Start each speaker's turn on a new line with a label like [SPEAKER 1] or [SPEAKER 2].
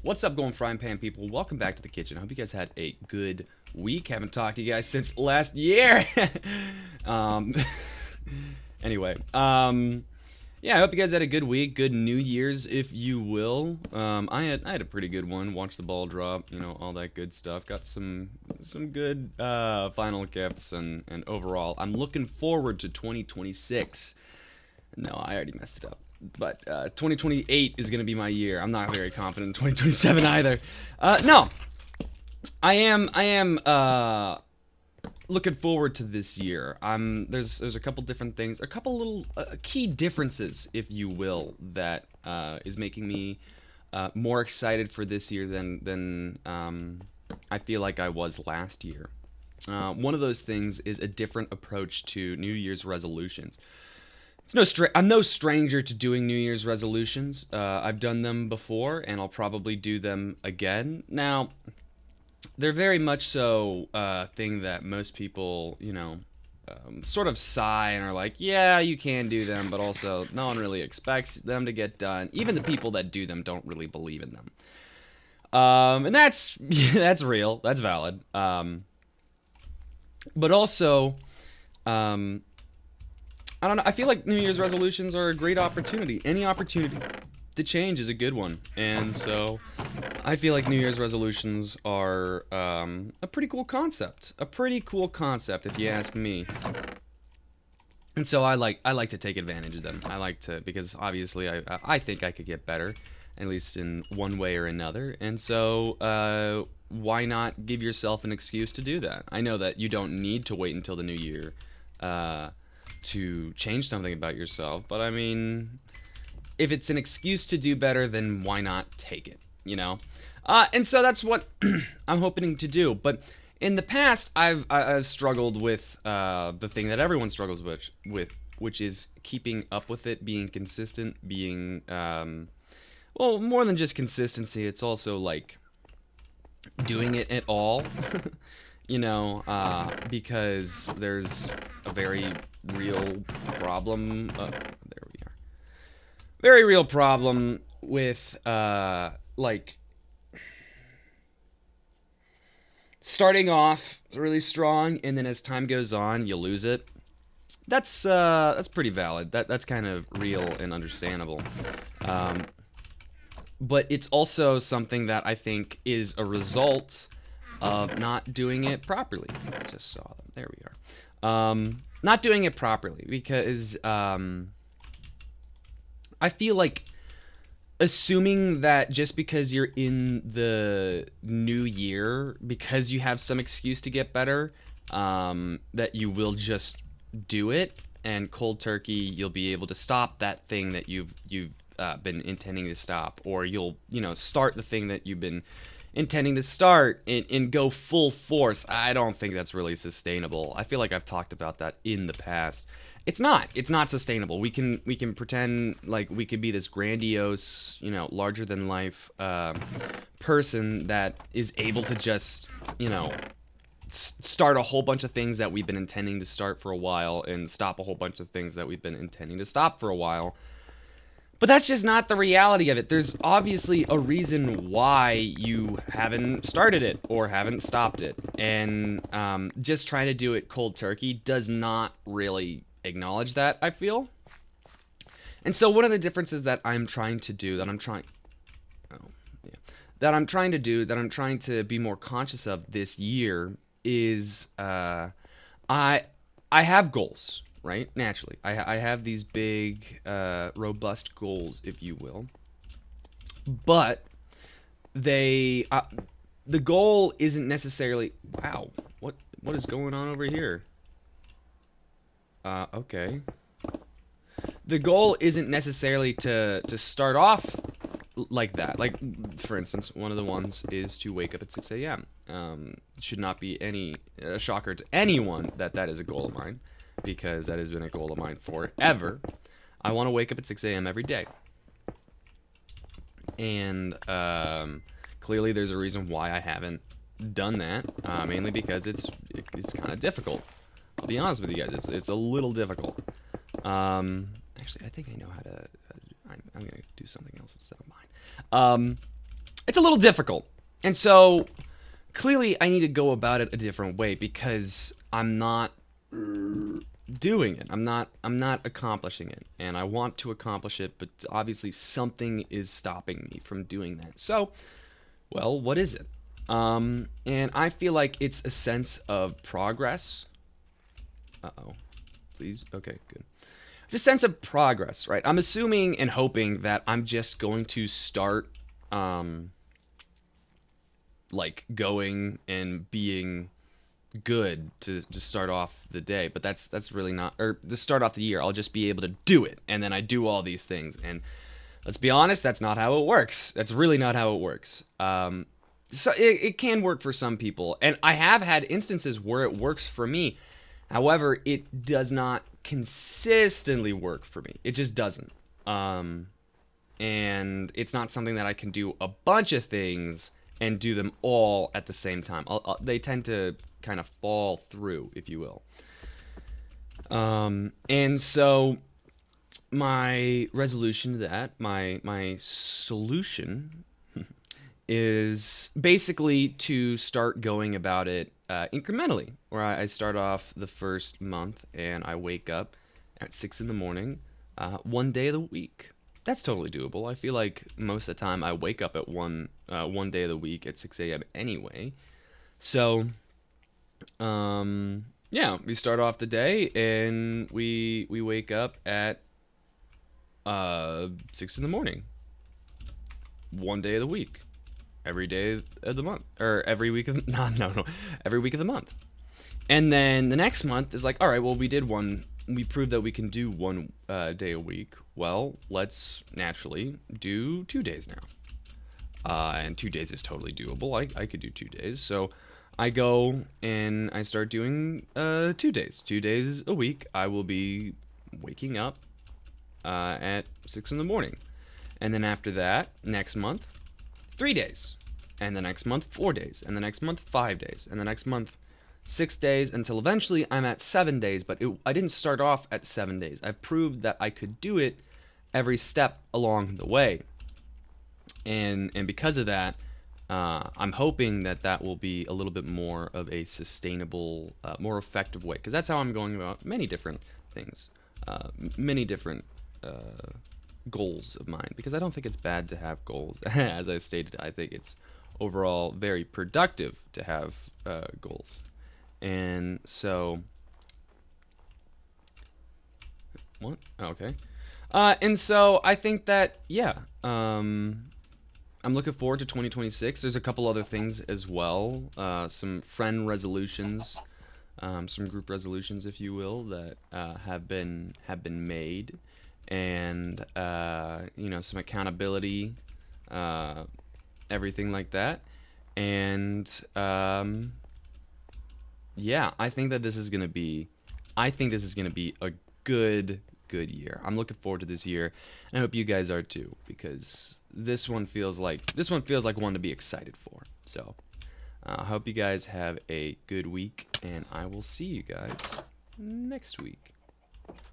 [SPEAKER 1] What's up, Golden Frying Pan people? Welcome back to the kitchen. I hope you guys had a good week. Haven't talked to you guys since last year. um, anyway, yeah, I hope you guys had a good week, good New Year's, if you will. I had a pretty good one. Watched the ball drop, all that good stuff. Got some good final gifts, and overall, I'm looking forward to 2026. No, I already messed it up. But 2028 is going to be my year. I'm not very confident in 2027 either. No, I am looking forward to this year. There's a couple different things, a couple little key differences, if you will, that is making me more excited for this year than I feel like I was last year. One of those things is a different approach to New Year's resolutions. I'm no stranger to doing New Year's resolutions. I've done them before, and I'll probably do them again. Now, they're very much so a thing that most people, sort of sigh and are like, yeah, you can do them, but also no one really expects them to get done. Even the people that do them don't really believe in them. And that's that's real. That's valid. But also, I don't know. I feel like New Year's resolutions are a great opportunity. Any opportunity to change is a good one. And so I feel like New Year's resolutions are a pretty cool concept. A pretty cool concept, if you ask me. And so I like to take advantage of them. I like to, because obviously I think I could get better, at least in one way or another. And so why not give yourself an excuse to do that? I know that you don't need to wait until the new year to change something about yourself, but I mean, if it's an excuse to do better, then why not take it, and so that's what I'm hoping to do. But in the past, I've struggled with the thing that everyone struggles with, which is keeping up with it, being consistent, being well, more than just consistency. It's also like doing it at all. Because there's a very real problem. There we are. Very real problem with like starting off really strong, and then as time goes on, you lose it. That's pretty valid. That's kind of real and understandable. But it's also something that I think is a result of not doing it properly. I just saw them. There we are. Not doing it properly because I feel like assuming that just because you're in the new year, because you have some excuse to get better, that you will just do it, and cold turkey you'll be able to stop that thing that you've been intending to stop, or you'll start the thing that you've been intending to start and go full force. I don't think that's really sustainable. I feel like I've talked about that in the past. It's not sustainable. We can pretend like we could be this grandiose, larger than life person that is able to just, start a whole bunch of things that we've been intending to start for a while, and stop a whole bunch of things that we've been intending to stop for a while. But that's just not the reality of it. There's obviously a reason why you haven't started it or haven't stopped it. And just trying to do it cold turkey does not really acknowledge that, I feel. And so one of the differences that I'm trying to do, that I'm trying to be more conscious of this year is I have goals. Right? Naturally. I have these big, robust goals, if you will. But the goal isn't necessarily... Wow. What is going on over here? Okay. The goal isn't necessarily to start off like that. Like, for instance, one of the ones is to wake up at 6 a.m. Should not be any shocker to anyone that is a goal of mine, because that has been a goal of mine forever. I want to wake up at 6 a.m. every day. And clearly there's a reason why I haven't done that, mainly because it's kind of difficult. I'll be honest with you guys, it's a little difficult. Actually, I think I know how to... I'm going to do something else instead of mine. it's a little difficult. And so clearly I need to go about it a different way because I'm not doing it. I'm not accomplishing it. And I want to accomplish it, but obviously something is stopping me from doing that. So, well, what is it? And I feel like it's a sense of progress. Uh-oh. Please. Okay, good. It's a sense of progress, right? I'm assuming and hoping that I'm just going to start like going and being good to start off the day, but that's really not, or to start off the year. I'll just be able to do it, and then I do all these things, and let's be honest, that's not how it works. That's really not how it works. So it can work for some people, and I have had instances where it works for me. However, it does not consistently work for me. It just doesn't. And it's not something that I can do a bunch of things and do them all at the same time. They tend to kind of fall through, if you will. And so my resolution to that, my solution is basically to start going about it incrementally, where I start off the first month and I wake up at 6 in the morning, one day of the week. That's totally doable. I feel like most of the time I wake up at one day of the week at 6 a.m. anyway. So, yeah, we start off the day and we wake up at 6 in the morning, one day of the week, every day of the month, or every week of no, every week of the month. And then the next month is like, all right, well, we proved that we can do one day a week. Well, let's naturally do 2 days now. And 2 days is totally doable. I could do 2 days. So I go and I start doing 2 days. 2 days a week, I will be waking up at 6 in the morning. And then after that, next month, 3 days. And the next month, 4 days. And the next month, 5 days. And the next month, 6 days, until eventually I'm at 7 days. But I didn't start off at 7 days. I've proved that I could do it every step along the way. And because of that, I'm hoping that will be a little bit more of a sustainable, more effective way. Because that's how I'm going about many different things. Many different goals of mine. Because I don't think it's bad to have goals. As I've stated, I think it's overall very productive to have goals. And so, what? Okay. And so I think that, yeah, I'm looking forward to 2026. There's a couple other things as well. Some friend resolutions, some group resolutions, if you will, that have been made, and some accountability, everything like that. And yeah, I think this is gonna be a good year. I'm looking forward to this year, and I hope you guys are too, because this one feels like one to be excited for. So I hope you guys have a good week, and I will see you guys next week.